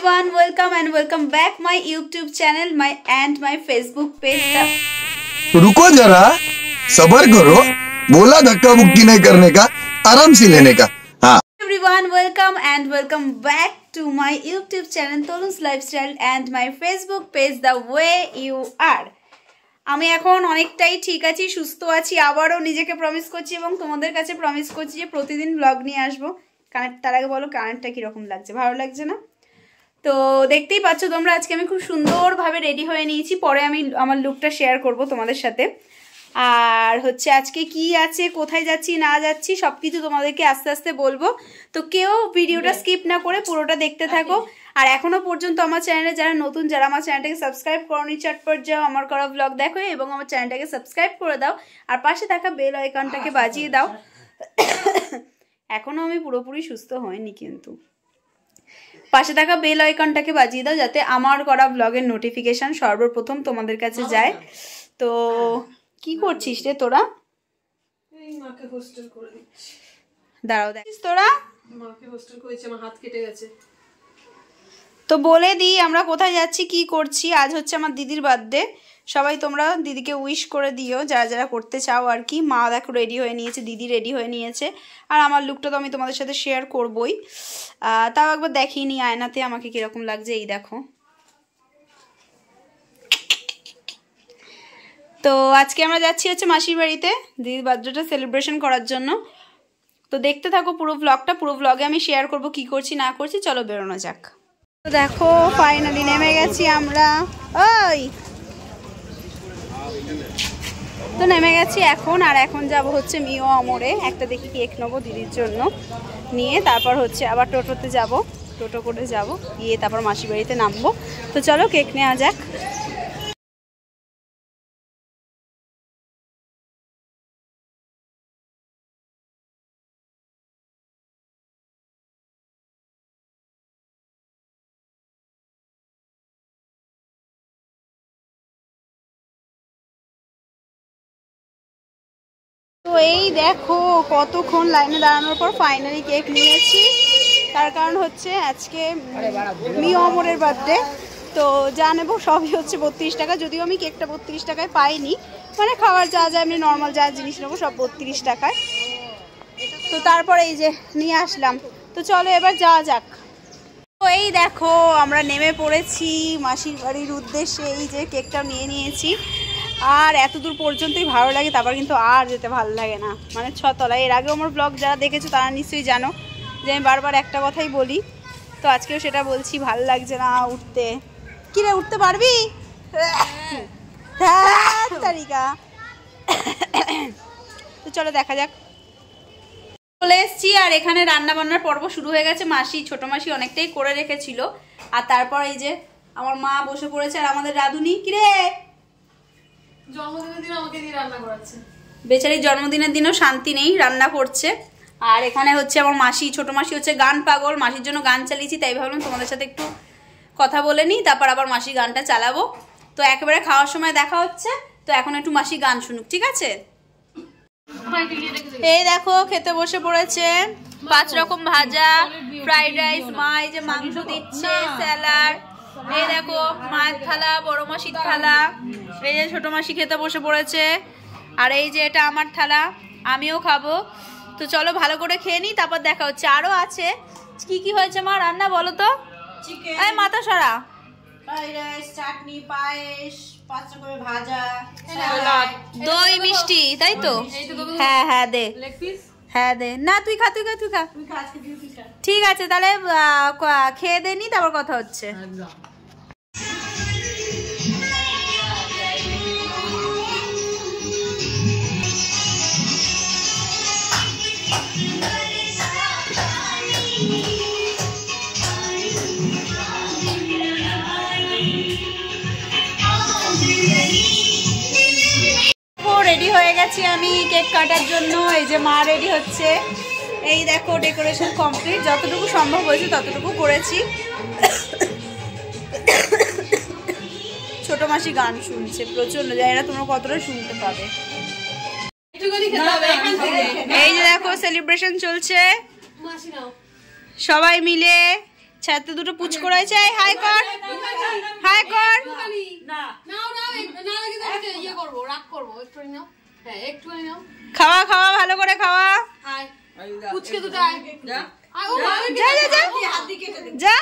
everyone, welcome back my YouTube channel and my Facebook page. रुको जरा, सब्र करो, बोला धक्का मुक्की नहीं करने का, आराम से लेने का। हाँ। Everyone, welcome back to my YouTube channel Tolun's Lifestyle and my Facebook page The Way You Are. আমি এখন অনেকটাই ঠিক আছি, সুস্থ আছি, আবারও নিজেকে প্রমিস করছি এবং তোমাদের কাছে প্রমিস করছি যে প্রতিদিন ব্লগ নিয়ে আসবো। কানেক্ট তার আগে বলো কানেক্টটা কীরকম লাগছে, ভালো লাগছে না? তো দেখতেই পাচ্ছ তোমরা, আজকে আমি খুব সুন্দরভাবে রেডি হয়ে নিয়েছি, পরে আমি আমার লুকটা শেয়ার করব তোমাদের সাথে। আর হচ্ছে আজকে কি আছে, কোথায় যাচ্ছি না যাচ্ছি সব কিছু তোমাদেরকে আস্তে আস্তে বলবো। তো কেউ ভিডিওটা স্কিপ না করে পুরোটা দেখতে থাকো। আর এখনো পর্যন্ত আমার চ্যানেলে যারা নতুন, যারা আমার চ্যানেলটাকে সাবস্ক্রাইব করোনি, চটপট যাও আমার করা ব্লগ দেখো এবং আমার চ্যানেলটাকে সাবস্ক্রাইব করে দাও আর পাশে থাকা বেল আইকনটাকে বাজিয়ে দাও। এখনো আমি পুরোপুরি সুস্থ হইনি, কিন্তু পাশে থাকা বেল আইকনটাকে বাজিয়ে দাও যাতে আমার করা ব্লগের নোটিফিকেশন সর্বপ্রথম তোমাদের কাছে যায়। তো কি করছিস রে তোরা? মাকে হোস্টেল করে দিচ্ছি। দাঁড়াও, দেখিস তোরা? মাকে হোস্টেল করেছে, আমার হাত কেটে গেছে। তো বলে দিই আমরা কোথায় যাচ্ছি, কি করছি। আজ হচ্ছে আমার দিদির বার্থডে, সবাই তোমরা দিদিকে উইশ করে দিও যারা যারা করতে চাও আর কি। মা দেখো রেডি হয়ে নিয়েছে, দিদি রেডি হয়ে নিয়েছে, আর আমার লুকটা তো আমি তোমাদের সাথে শেয়ার করবই। তাও একবার দেখিয়ে নিই আয়নাতে আমাকে কীরকম লাগছে। এই দেখো, তো আজকে আমরা যাচ্ছি হচ্ছে মাসির বাড়িতে দিদির বার্থডেটা সেলিব্রেশন করার জন্য। তো দেখতে থাকো পুরো ব্লগটা, পুরো ব্লগে আমি শেয়ার করব কি করছি না করছি। চলো বেরোনো যাক। তো দেখো ফাইনালি নেমে গেছি আমরা। ওই তো নেমে গেছি এখন, আর এখন যাব হচ্ছে মিও আমরে একটা দেখি কেক নেবো দিদির জন্য, নিয়ে তারপর হচ্ছে আবার টোটোতে যাব, টোটো করে যাব, গিয়ে তারপর মাসির বাড়িতে নামবো। তো চলো কেক নেওয়া যাক। তো এই দেখো কতক্ষণ লাইনে দাঁড়ানোর পর ফাইনালি কেক নিয়েছি। তার কারণ হচ্ছে আজকে মিও অমরের বার্থডে, তো যা নেবো সবই হচ্ছে 32 টাকা। যদিও আমি কেকটা 32 টাকায় পাইনি, মানে খাবার যা যা এমনি নর্মাল যা জিনিস নেবো সব 32 টাকায়। তো তারপরে এই যে নিয়ে আসলাম। তো চলো এবার যাওয়া যাক। তো এই দেখো আমরা নেমে পড়েছি মাসির বাড়ির উদ্দেশ্যে। এই যে কেকটা নিয়ে নিয়েছি, আর এত দূর পর্যন্তই ভালো লাগে, তারপর কিন্তু আর যেতে ভালো লাগে না। মানে 6 তলায়, এর আগেও আমার ব্লগ যারা দেখেছো তারা নিশ্চয়ই জানো যে আমি বারবার একটা কথাই বলি, তো আজকেও সেটা বলছি, ভালো লাগছে না উঠতে। কি রে, উঠতে পারবি? তারিকা। তো চলো দেখা যাক। চলে এসছি, আর এখানে রান্না বান্নার পর্ব শুরু হয়ে গেছে। মাসি, ছোট মাসি অনেকটাই করে রেখেছিল, আর তারপর এই যে আমার মা বসে পড়েছে, আর আমাদের রাধুনি। কিরে, জন্মদিনের দিন আমাকে দিয়ে রান্না করাচ্ছে। বেচারির জন্মদিনের দিনও শান্তি নেই, রান্না করছে। আর এখানে হচ্ছে আমার মাসি, ছোট মাসি হচ্ছে গান পাগল, মাসির জন্য গান চালিয়েছি, তাই ভাবলাম তোমাদের সাথে একটু কথা বলে নিই, তারপর আবার মাসি গানটা চালাবো। তো একেবারে খাওয়ার সময় দেখা হচ্ছে। তো এখন একটু মাসি গান শুনুক, ঠিক আছে? এই দেখো খেতে বসে পড়েছে, 5 রকম ভাজা, ফ্রাইড রাইস, মা এই যে মাংস দিচ্ছে, স্যালাড, এই দেখো মায়ের থালা, বড় মাসির থালা, এই যে ছোট মাসি খেতে বসে পড়েছে, আর এই যে এটা আমার থালা, আমিও খাবো। তো চলো ভালো করে খেয়ে নিই, তারপর দেখা হচ্ছে। আরো আছে, কি কি হয়েছে মা রান্না বলো তো? চিকেন, এই মাথা সরা, ফ্রাইড রাইস, চাটনি, পায়েস, 5 রকমের ভাজা, দই মিষ্টি, তাই তো? হ্যাঁ হ্যাঁ দে, হ্যাঁ দে। না তুই খা, তুই খা, তুই খা। ঠিক আছে তাহলে খেয়ে দে নি, তারপর কথা হচ্ছে। রেডি হয়ে গেছি আমি কেক কাটার জন্য। এই যে মা রেডি হচ্ছে, এই দেখো ডেকোরেশন কমপ্লিট, যতটুকু সম্ভব হয়েছে ততটুকু করেছি। ছোট মাসি গান শুনছে প্রচন্ড, জানি না তোমরা কতটা শুনতে পাবে। এই যে দেখো সেলিব্রেশন চলছে, সবাই মিলে ছাতে দুটো পুচ করাইছে। হাই কর, হাই কর। খাওয়া খাওয়া, ভালো করে খাওয়া। যা যা যা যা।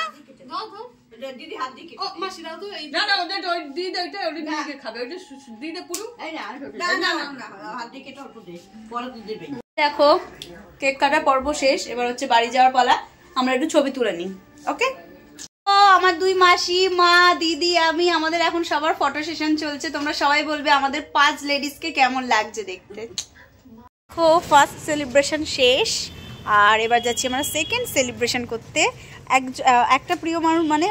দেখো কেক কাটার পর্ব শেষ, এবার হচ্ছে বাড়ি যাওয়ার পালা। আমরা একটু ছবি তুলে নিই, ওকে? ও আমার দুই মাসি, মা, দিদি, আমি, আমাদের এখন সবার ফটো সেশন চলছে। তোমরা সবাই বলবে আমাদের 5 লেডিসকে কেমন লাগছে দেখতে। দেখো ফার্স্ট সেলিব্রেশন শেষ, আর এবার যাচ্ছি আমরা সেকেন্ড সেলিব্রেশন করতে। একটা প্রিয় মানুষ, মানে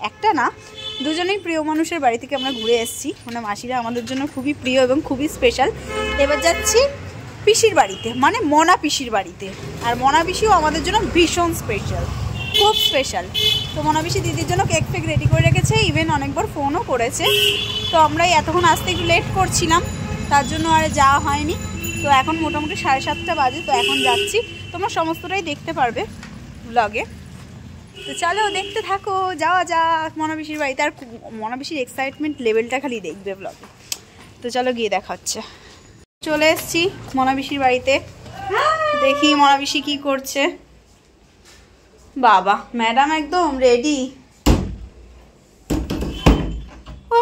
একটা না, দুজনেই প্রিয় মানুষের বাড়ি থেকে আমরা ঘুরে এসেছি। মানে মাসিরা আমাদের জন্য খুবই প্রিয় এবং খুবই স্পেশাল। এবার যাচ্ছি পিসির বাড়িতে, মানে মনা পিসির বাড়িতে। আর মনা পিসিও আমাদের জন্য ভীষণ স্পেশাল, খুব স্পেশাল। তো মনা পিসি দিদির জন্য কেক ফেক রেডি করে রেখেছে, ইভেন অনেকবার ফোনও করেছে। তো আমরাই এতক্ষণ আসতে একটু লেট করছিলাম, তার জন্য আর যাওয়া হয়নি। তো এখন মোটামুটি 7:30 বাজে, তো এখন যাচ্ছি। তোমরা সমস্তটাই দেখতে পারবে ব্লগে, তো চলো দেখতে থাকো। যাওয়া যাক মনা পিসির বাড়িতে। আর মনা পিসির এক্সাইটমেন্ট লেভেলটা খালি দেখবে ব্লগে। তো চলো গিয়ে দেখা হচ্ছে। চলে এসছি মনা পিসির বাড়িতে, দেখি মনা পিসি কি করছে। বাবা ম্যাডাম একদম রেডি। ও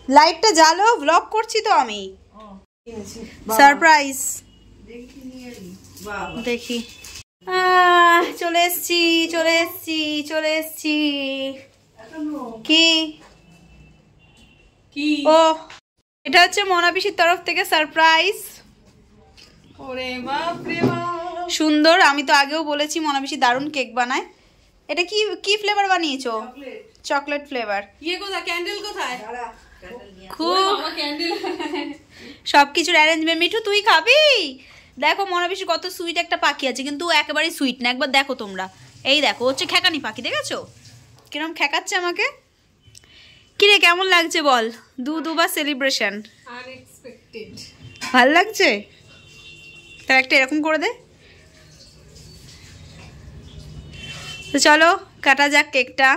লাইটটা জ্বালো, ব্লগ করছি তো আমি। সারপ্রাইজ দেখি। চলে এসছি চলে এসছি চলে এসছি। কি ও এটা হচ্ছে মনা পিসির তরফ থেকে সারপ্রাইজ। ওরে বাপ রে বাপ, সুন্দর। আমি তো আগেও বলেছি মনা পিসি দারুণ কেক বানায়। এটা কি কি ফ্লেভার বানিয়েছো? Chocolate flavour. ইয়ে কোথায়, ক্যান্ডেল কোথায়? খুব ক্যান্ডেল সবকিছুর অ্যারেঞ্জমেন্ট। মিঠু তুই খাবি? দেখো মনা পিসি কত সুইট একটা পাখি আছে, কিন্তু একেবারেই সুইট না। একবার দেখো তোমরা, এই দেখো হচ্ছে খেকানি পাখি, দেখেছো কিরম খেকাচ্ছে আমাকে? কিরে কেমন লাগছে বল? দুবার সেলিব্রেশন, আনএক্সপেক্টেড। ভাল লাগছে? তার একটা এরকম করে দে। তো চলো কাটা যাক কেকটা।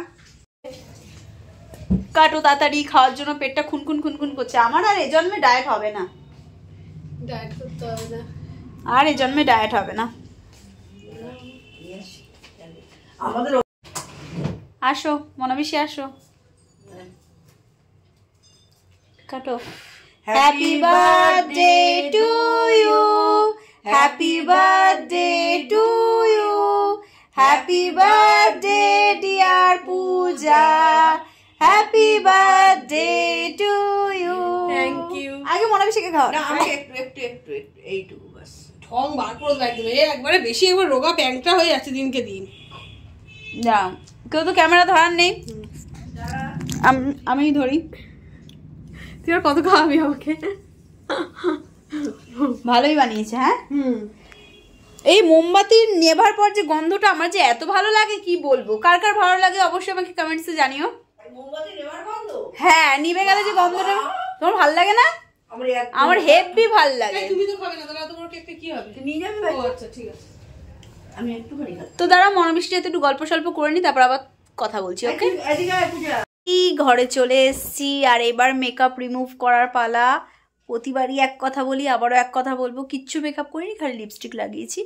কাটো তাড়াতাড়ি, খাওয়ার জন্য পেটটা খুনখুন খুনখুন করছে। আমার আর এ জন্মে ডায়েট হবে না, ডায়েট করতে হবে না। আর এ জন্মে ডায়েট হবে না। আসো মনা পিসি আসো, কাটো। Happy birthday to you, happy birthday to you, happy birthday dear Puja, happy birthday to you. Thank you. আগে মনা পিসিকে খাও। না আমাকে একটু একটু একটু একটু এইটুকু বাস। ঠং বার করে একদম একবারে বেশি, একবার রোগা প্যাংটা হয়ে যাচ্ছে দিনকে দিন। যা, কেউ তো ক্যামেরা ধরার নেই, আমি ধরি। তুই আর কত খাওয়াবি আমাকে? ভালোই বানিয়েছে। হ্যাঁ এই মোমবাতি নেভার পর যে গন্ধটা আমার যে এত ভালো লাগে কি বলবো। কার কার ভালো লাগে অবশ্যই আমাকে কমেন্টসে জানিও। মোমবাতি নেবার বন্ধ? হ্যাঁ নিভে গেলে যে গন্ধটা, তোমার ভালো লাগে না? আমার হেভি ভাল লাগে। তুমি তো খাবে না, তাহলে এত বড় কেকটা কি হবে? তুই নিয়ে যাবি? ও আচ্ছা ঠিক আছে, আমি একটুখানি খাই। তো দাঁড়া মনা পিসির সাথে একটু গল্প সল্প করে নি, তারপর আবার কথা বলছি, ওকে? এদিকে আয় পূজা। ঘরে চলে এসছি, আর এবার মেকআপ রিমুভ করার পালা। প্রতিবারই এক কথা বলি, আবারও এক কথা বলবো। কিচ্ছু মেকআপ করিনি, খালি লিপস্টিক লাগিয়েছি।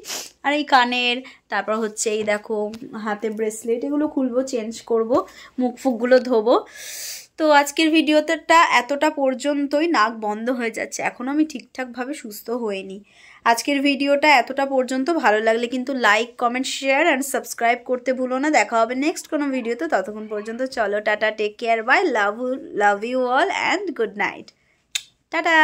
আর এই কানের, তারপর হচ্ছে এই দেখো হাতে ব্রেসলেট, এগুলো খুলবো, চেঞ্জ করব, মুখ ফুকগুলো ধোবো। তো আজকের ভিডিওটা এতটা পর্যন্তই। নাক বন্ধ হয়ে যাচ্ছে, এখনও আমি ঠিকঠাকভাবে সুস্থ হইনি। আজকের ভিডিওটা এতটা পর্যন্ত। ভালো লাগলে কিন্তু like, comment, share and subscribe করতে ভুলো না। দেখা হবে নেক্সট কোনো ভিডিওতে। ততক্ষণ পর্যন্ত চলো tata, take care, bye, love you all and good night, tata.